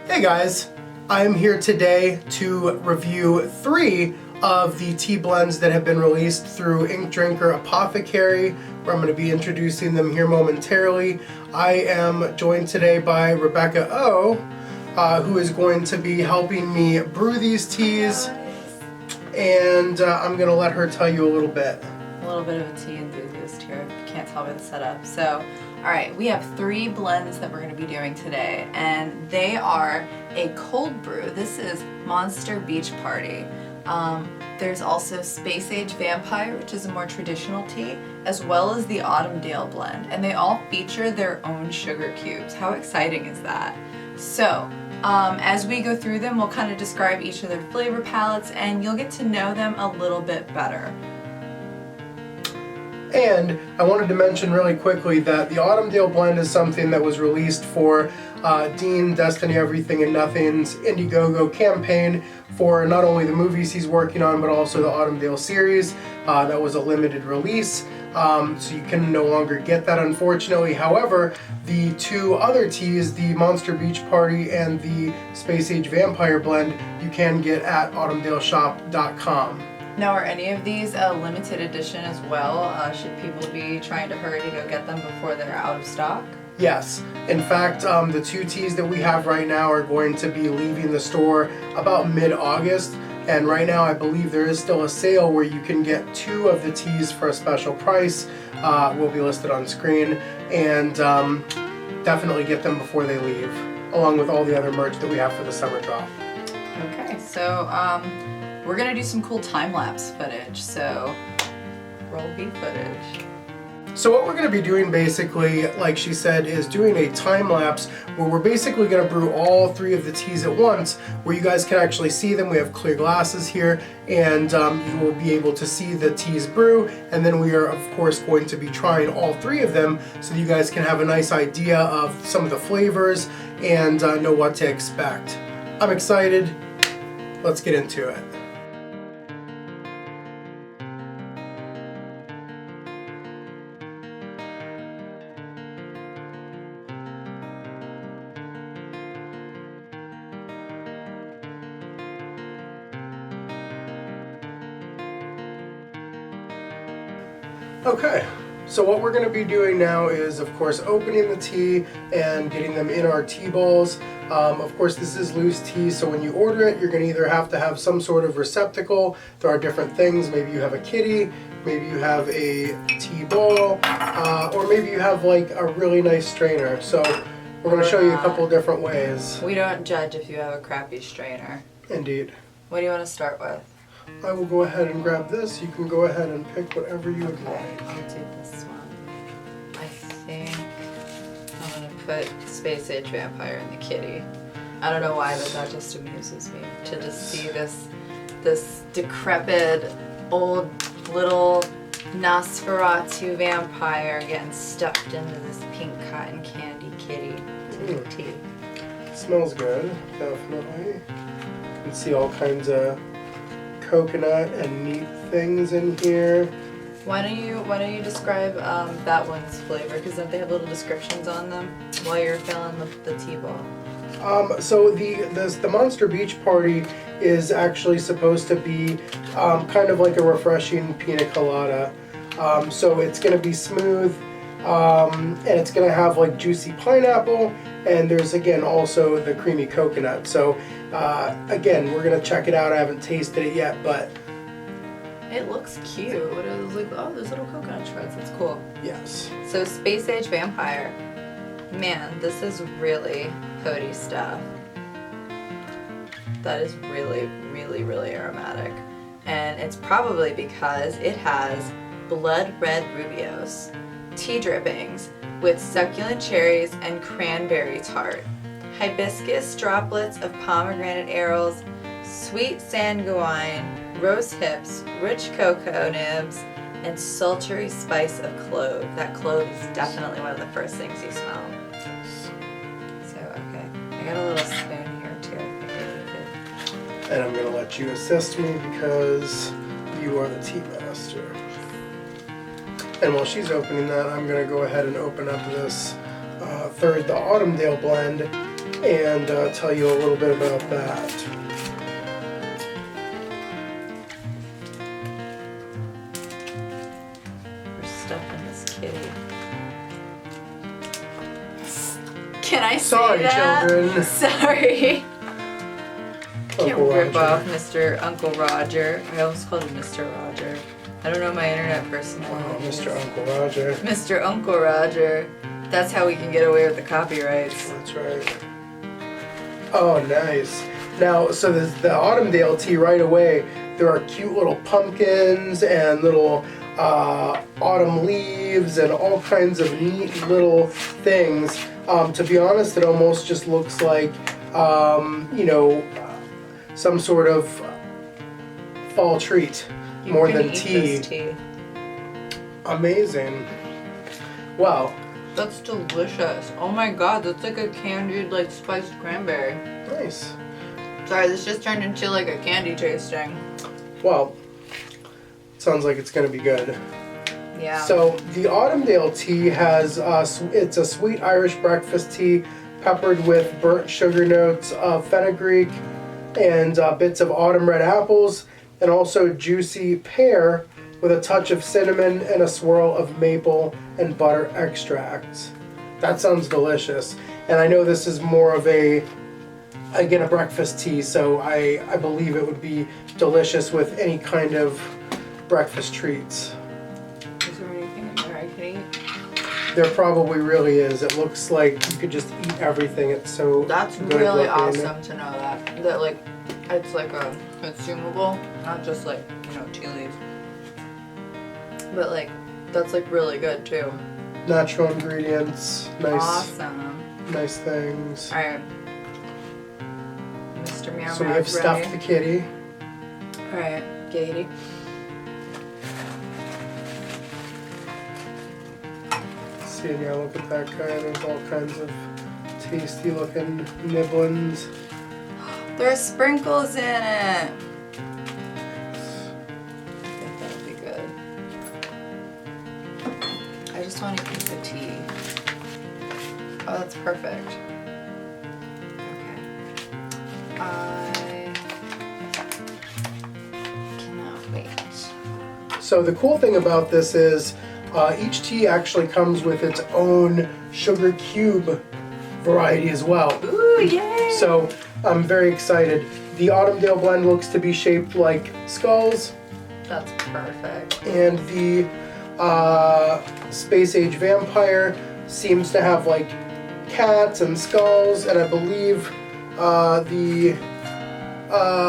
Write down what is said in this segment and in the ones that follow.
Hey guys, I'm here today to review 3 of the tea blends that have been released through Ink Drinker Apothecary, where I'm going to be introducing them here momentarily. I am joined today by Rebecca O, who is going to be helping me brew these teas, and I'm going to let her tell you a little bit. A little bit of a tea enthusiast here, if you can't tell by the setup. So, alright, we have 3 blends that we're going to be doing today, and they are a cold brew. This is Monster Beach Party. There's also Space Age Vampire, which is a more traditional tea, as well as the Autumndale blend, and they all feature their own sugar cubes. How exciting is that? So, as we go through them, we'll kind of describe each of their flavor palettes, and you'll get to know them a little bit better. And I wanted to mention really quickly that the Autumndale blend is something that was released for Dean, Destiny Everything and Nothing's Indiegogo campaign for not only the movies he's working on, but also the Autumndale series. That was a limited release, so you can no longer get that, unfortunately. However, the 2 other teas, the Monster Beach Party and the Space Age Vampire blend, you can get at autumndaleshop.com. Now, are any of these a limited edition as well? Should people be trying to hurry to go get them before they're out of stock? Yes. In fact, the 2 teas that we have right now are going to be leaving the store about mid-August. And right now I believe there is still a sale where you can get 2 of the teas for a special price. Will be listed on screen. And definitely get them before they leave, along with all the other merch that we have for the summer drop. Okay, so we're gonna do some cool time-lapse footage, so roll B footage. So what we're going to be doing basically, like she said, is doing a time lapse where we're basically going to brew all 3 of the teas at once, where you guys can actually see them. We have clear glasses here, and you will be able to see the teas brew, and then we are of course going to be trying all 3 of them so that you guys can have a nice idea of some of the flavors and know what to expect. I'm excited. Let's get into it. Okay, so what we're going to be doing now is, of course, opening the tea and getting them in our tea bowls. Of course, this is loose tea, so when you order it, you're going to either have to have some sort of receptacle. There are different things. Maybe you have a kitty, maybe you have a tea bowl, or maybe you have like a really nice strainer. So we're going to show you a couple different ways. We don't judge if you have a crappy strainer. Indeed. What do you want to start with? I will go ahead and grab this. You can go ahead and pick whatever you would like. I'll do this one. I think I'm going to put Space Age Vampire in the kitty. I don't know why, but that just amuses me to just see this decrepit old little Nosferatu vampire getting stuffed into this pink cotton candy kitty to make tea. Smells good, definitely. You can see all kinds of coconut and neat things in here. Why don't you describe that one's flavor? Because don't they have little descriptions on them while you're filling the tea bowl? So the Monster Beach Party is actually supposed to be kind of like a refreshing pina colada. So it's going to be smooth, and it's going to have like juicy pineapple, and there's again also the creamy coconut. So again, we're going to check it out. I haven't tasted it yet, but it looks cute. It was like, oh, there's little coconut shreds. That's cool. yes. So Space Age Vampire. Man, this is really potty stuff. That is really, really, really aromatic. And it's probably because it has blood red rubios, tea drippings with succulent cherries and cranberry tart, hibiscus droplets of pomegranate arils, sweet sanguine, rose hips, rich cocoa nibs, and sultry spice of clove. That clove is definitely one of the first things you smell. So, okay. I got a little spoon here too. I think I need it. And I'm going to let you assist me because you are the tea master. And while she's opening that, I'm going to go ahead and open up this third, the Autumndale blend. and tell you a little bit about that. We're stuffing this kitty. Can I Sorry, say that? children. Sorry. Can't Uncle rip Roger. off Mr. Uncle Roger. I almost called him Mr. Roger. I don't know my internet personality. Oh, Mr. Uncle Roger. Mr. Uncle Roger. That's how we can get away with the copyrights. That's right. Oh, nice. Now, so the Autumndale tea right away, there are cute little pumpkins and little autumn leaves and all kinds of neat little things. To be honest, it almost just looks like, you know, some sort of fall treat more than tea. This tea. Amazing. Wow. That's delicious. Oh my god, that's like a candied, like spiced cranberry. Nice. Sorry, this just turned into like a candy tasting. Well, sounds like it's going to be good. Yeah. So the Autumndale tea has, it's a sweet Irish breakfast tea peppered with burnt sugar notes of fenugreek and bits of autumn red apples, and also juicy pear with a touch of cinnamon and a swirl of maple and butter extracts. That sounds delicious. And I know this is more of a, again, a breakfast tea, so I believe it would be delicious with any kind of breakfast treats. Is there anything in there I can eat? There probably really is. It looks like you could just eat everything. It's so That's good really looking. awesome to know that like it's like a consumable, not just like, you know, tea leaves. But like that's like really good too. Natural ingredients, nice, Awesome. nice things. All right, Mr. Meow So we Meow's have stuffed the ready. kitty. All right, Katie. See, yeah, look at that guy. There's all kinds of tasty looking nibblings. There's sprinkles in it. I think that'll be good. I just want to eat the tea. Oh, that's perfect. Okay. I cannot wait. So the cool thing about this is each tea actually comes with its own sugar cube variety as well. Ooh, yay! So I'm very excited. The Autumndale blend looks to be shaped like skulls, That's perfect. and the Space Age Vampire seems to have like cats and skulls, and I believe the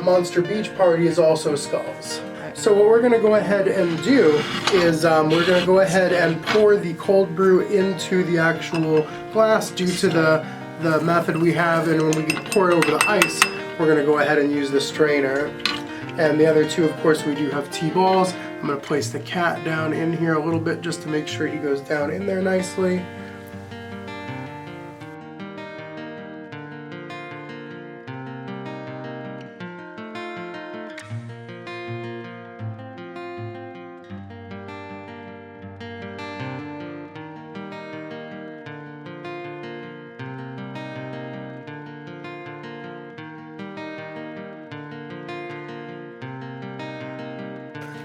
Monster Beach Party is also skulls. So what we're going to go ahead and do is we're going to go ahead and pour the cold brew into the actual glass due to the method we have, and when we pour it over the ice, we're going to go ahead and use the strainer. And the other two, of course, we do have tea balls. I'm going to place the cat down in here a little bit just to make sure he goes down in there nicely.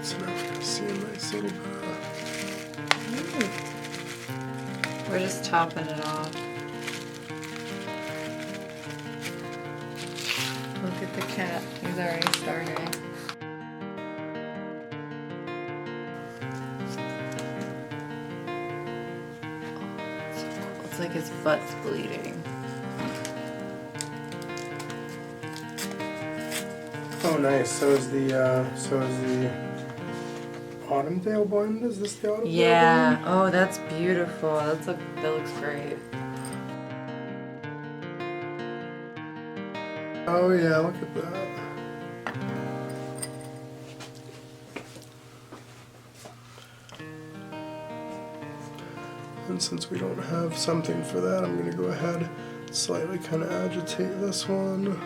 So now we're going to see a nice little bit of... We're just topping it off. Look at the cat. He's already starting. It's like his butt's bleeding. Oh, nice. So is the Autumndale blend? Is this the Autumndale Yeah. blend? Oh, that's beautiful. That looks great. Oh yeah, look at that. And since we don't have something for that, I'm going to go ahead and slightly kind of agitate this one.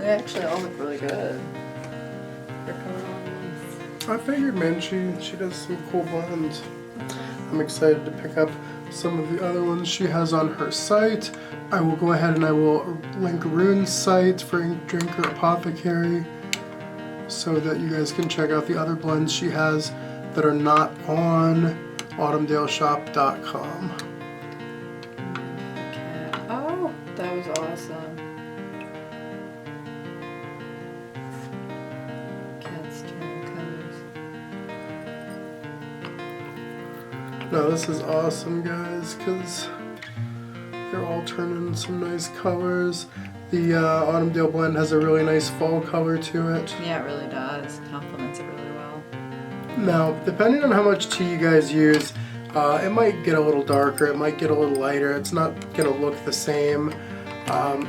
They actually all look really good. I figured, man, she does some cool blends. I'm excited to pick up some of the other ones she has on her site. I will go ahead and I will link Rune's site for Ink Drinker Apothecary so that you guys can check out the other blends she has that are not on autumndaleshop.com. Okay. Oh, that was awesome. Cat's turn colors. Now this is awesome, guys, because they're all turning some nice colors. The Autumndale blend has a really nice fall color to it. Yeah, it really does. Complements it really well. Now, depending on how much tea you guys use, it might get a little darker, it might get a little lighter. It's not going to look the same,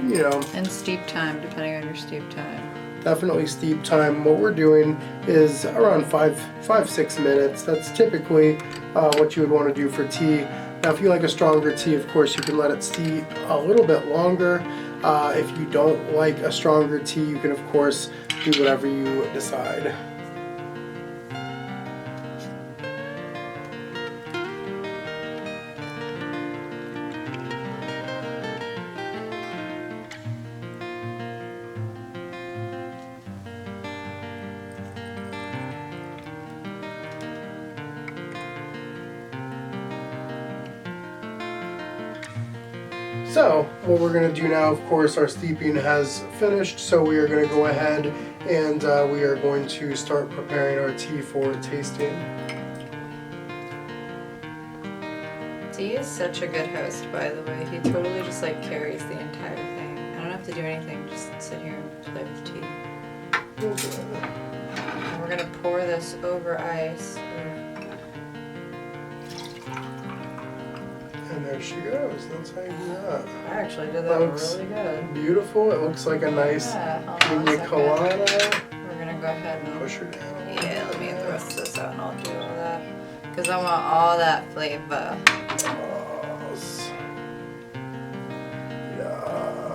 you know. And steep time, depending on your steep time. Definitely steep time. What we're doing is around 5-6 minutes. That's typically what you would want to do for tea. Now, if you like a stronger tea, of course, you can let it steep a little bit longer. If you don't like a stronger tea, you can, of course, do whatever you decide. So, what we're going to do now, of course, our steeping has finished, so we are going to go ahead and we are going to start preparing our tea for tasting. Dee is such a good host, by the way. He totally just like carries the entire thing. I don't have to do anything, just sit here and play with tea. And we're gonna pour this over ice. And there she goes. That's how you do that. I actually did that really good. Beautiful. It looks like a nice pina colada. We're gonna go ahead and Push her down. yeah, let me thrust this out and I'll do all that. Because I want all that flavor. Yes.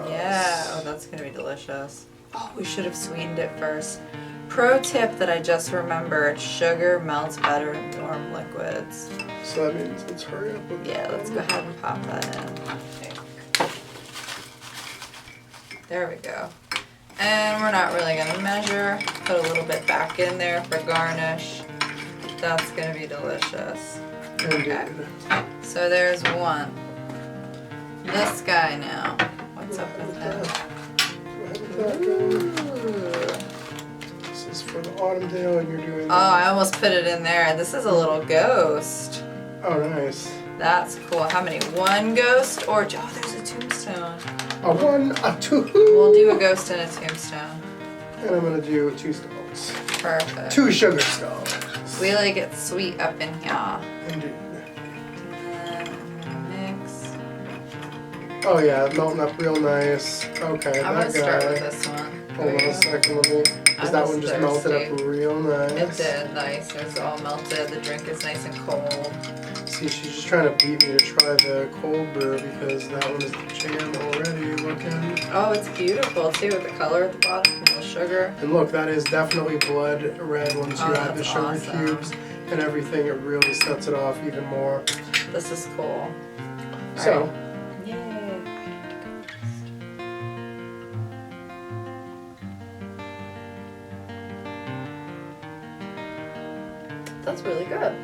Yeah, oh, that's gonna be delicious. Oh, we should have sweetened it first. Pro tip that I just remembered, sugar melts better in warm liquids. So that means let's hurry up with Yeah, let's go ahead and pop that in. There we go. And we're not really gonna measure. Put a little bit back in there for garnish. That's gonna be delicious. Okay. So there's one. This guy now. What's up with him? This is for the Autumndale and you're doing Oh, I almost put it in there. This is a little ghost. Oh, nice. That's cool. How many? One ghost or oh, there's a tombstone. A one, a two. We'll do a ghost and a tombstone. And I'm gonna do 2 stones. Perfect. 2 sugar stones. We like it sweet up in here. Indeed. Mix. Oh yeah, melting up real nice. Okay, I'm gonna start with this one. Hold on a second, let me. Because that one just melted up real nice. It did, nice. It's all melted. The drink is nice and cold. See, she's just trying to beat me to try the cold brew because that one is the jam already looking. Oh, it's beautiful too with the color at the bottom from the sugar. And look, that is definitely blood red once you add the sugar cubes and everything. It really sets it off even more. This is cool. So. Right. Yay. That's really good.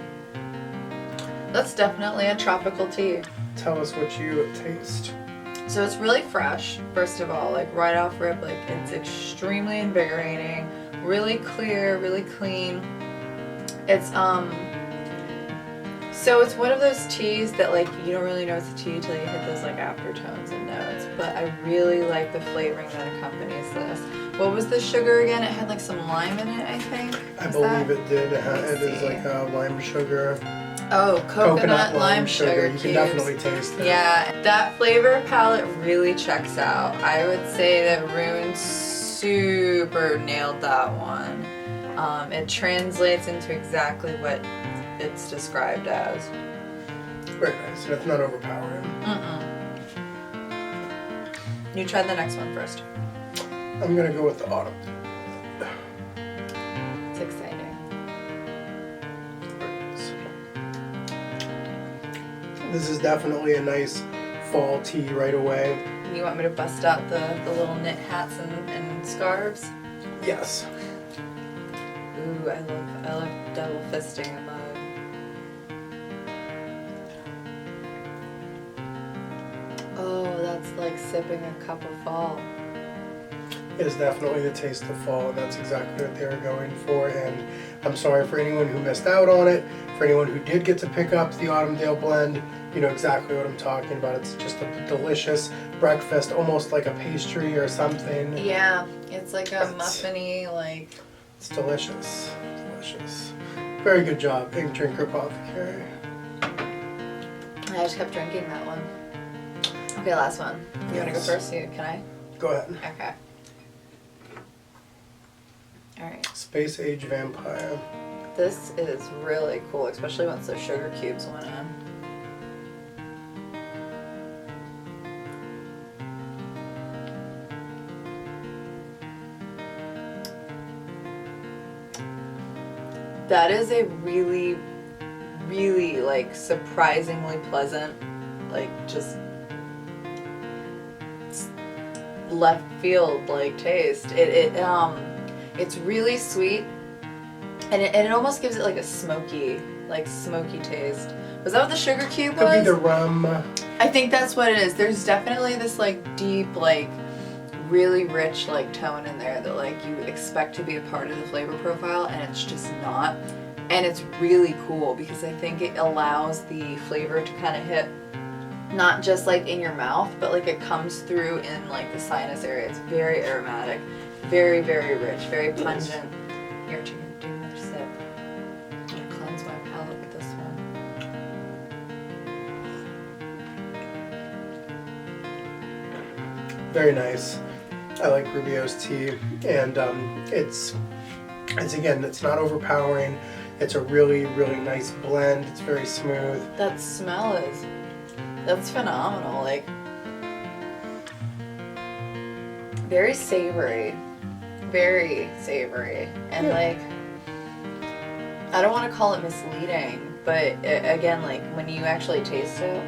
That's definitely a tropical tea. Tell us what you taste. So it's really fresh, first of all, like right off rip, like it's extremely invigorating, really clear, really clean. It's so it's one of those teas that like you don't really know it's a tea until you hit those like aftertones and notes, but I really like the flavoring that accompanies this. What was the sugar again? It had like some lime in it, I think. I believe it did. It is like lime sugar. Oh, coconut lime sugar You cubes. can definitely taste it. Yeah, that flavor palette really checks out. I would say that Rune super nailed that one. It translates into exactly what it's described as. Very nice. That's not overpowering. You try the next one first. I'm gonna go with the autumn. It's exciting. This is definitely a nice fall tea right away. You want me to bust out the little knit hats and scarves? Yes. Ooh, I love double fisting a mug. Oh, that's like sipping a cup of fall. It is definitely the taste of fall, and that's exactly what they were going for. And I'm sorry for anyone who missed out on it. For anyone who did get to pick up the Autumndale blend, you know exactly what I'm talking about. It's just a delicious breakfast, almost like a pastry or something. Yeah, it's like a muffiny, like... It's delicious. Delicious. Very good job, Ink Drinker Apothecary. I just kept drinking that one. Okay, last one. You want to go first? Can I? Go ahead. Okay. Alright. Space Age Vampire. This is really cool, especially once those sugar cubes went in. That is a really, really, like, surprisingly pleasant, like, just left field, like, taste. It's really sweet, and it almost gives it, like, a smoky taste. Was that what the sugar cube was? Could be the rum. I think that's what it is. There's definitely this, like, deep, like, really rich, like, tone in there that, like, you expect to be a part of the flavor profile, and it's just not. And it's really cool because I think it allows the flavor to kind of hit not just, like, in your mouth, but, like, it comes through in, like, the sinus area. It's very aromatic, very, very rich, very pungent. Here, take another sip. I'm gonna cleanse my palate with this one. Very nice. I like Rubio's tea, and it's again, it's not overpowering. It's a really, really nice blend. It's very smooth. That smell that's phenomenal. Like, very savory, and like, I don't want to call it misleading, but again, like, when you actually taste it,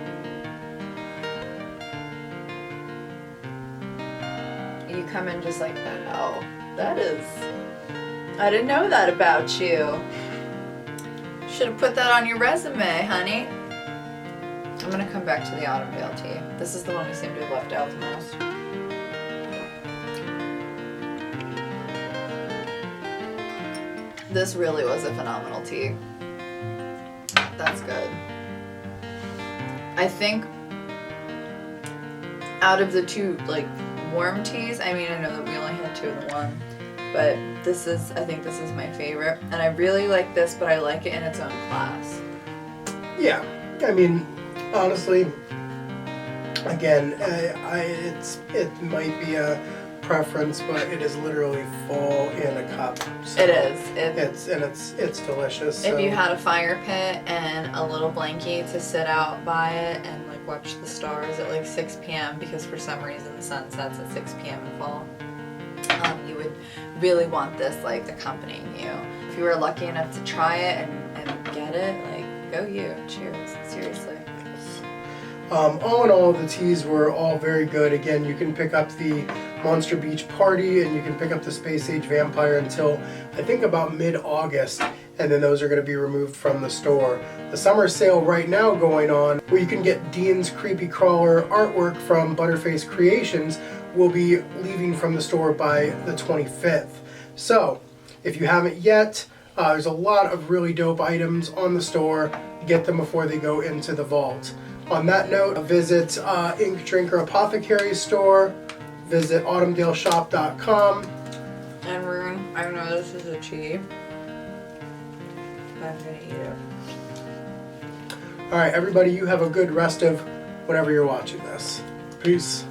you come in just like, oh, I didn't know that about you. Should have put that on your resume, honey. I'm gonna come back to the Autumndale tea. This is the one we seem to have left out the most. This really was a phenomenal tea. That's good. I think out of the two, like, warm teas, I mean, I know that we only had 2 in the one, but I think this is my favorite, and I really like this, but I like it in its own class. Yeah, I mean, honestly, again, it might be a preference, but it is literally full in a cup. So it is. It's delicious. So. If you had a fire pit and a little blankie to sit out by it and, like, watch the stars at, like, 6 p.m. because for some reason the sun sets at 6 p.m. in fall, you would really want this, like, accompanying you. If you were lucky enough to try it and get it, like, go you. Cheers. Seriously. All in all, the teas were all very good. Again, you can pick up the Monster Beach Party and you can pick up the Space Age Vampire until I think about mid-August, and then those are going to be removed from the store. The summer sale right now going on, where you can get Dean's Creepy Crawler artwork from Butterface Creations, will be leaving from the store by the 25th. So, if you haven't yet, there's a lot of really dope items on the store. Get them before they go into the vault. On that note, visit Ink Drinker Apothecary store, visit autumndaleshop.com. And Rune, I know this is a tea, but I'm gonna eat it. Alright, everybody, you have a good rest of whenever you're watching this. Peace.